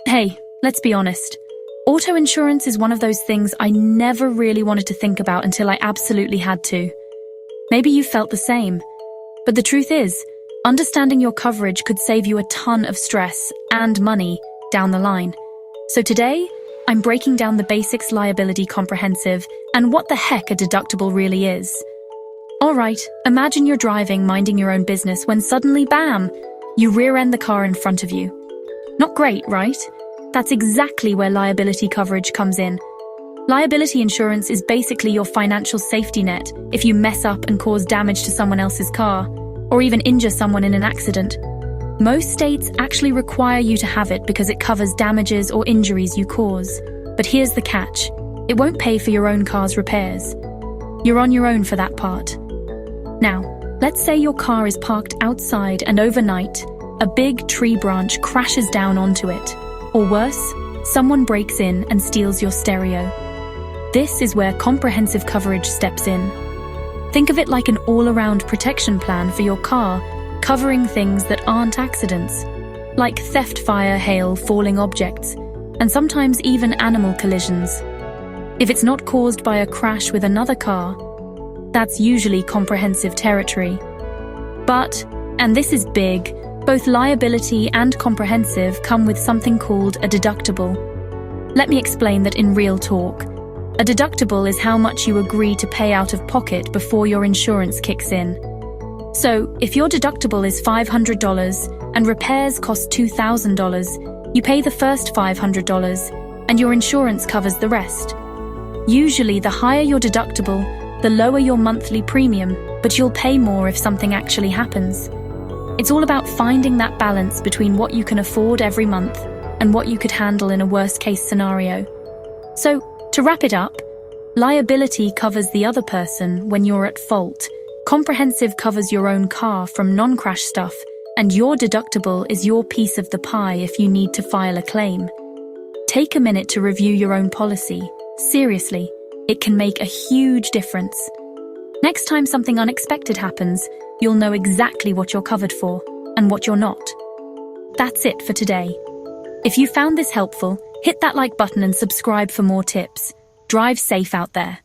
Hey, let's be honest. Auto insurance is one of those things I never really wanted to think about until I absolutely had to. Maybe you felt the same. But the truth is, understanding your coverage could save you a ton of stress and money down the line. So today, I'm breaking down the basics liability comprehensive and what the heck a deductible really is. Alright, imagine you're driving, minding your own business when suddenly, bam, you rear-end the car in front of you. Not great, right? That's exactly where liability coverage comes in. Liability insurance is basically your financial safety net if you mess up and cause damage to someone else's car, or even injure someone in an accident. Most states actually require you to have it because it covers damages or injuries you cause. But here's the catch. It won't pay for your own car's repairs. You're on your own for that part. Now, let's say your car is parked outside and overnight, a big tree branch crashes down onto it. Or worse, someone breaks in and steals your stereo. This is where comprehensive coverage steps in. Think of it like an all-around protection plan for your car, covering things that aren't accidents, like theft, fire, hail, falling objects, and sometimes even animal collisions. If it's not caused by a crash with another car, that's usually comprehensive territory. But, and this is big, both liability and comprehensive come with something called a deductible. Let me explain that in real talk. A deductible is how much you agree to pay out of pocket before your insurance kicks in. So, if your deductible is $500 and repairs cost $2,000, you pay the first $500 and your insurance covers the rest. Usually, the higher your deductible, the lower your monthly premium, but you'll pay more if something actually happens. It's all about finding that balance between what you can afford every month and what you could handle in a worst-case scenario. So, to wrap it up, liability covers the other person when you're at fault, comprehensive covers your own car from non-crash stuff, and your deductible is your piece of the pie if you need to file a claim. Take a minute to review your own policy. Seriously, it can make a huge difference. Next time something unexpected happens, you'll know exactly what you're covered for and what you're not. That's it for today. If you found this helpful, hit that like button and subscribe for more tips. Drive safe out there.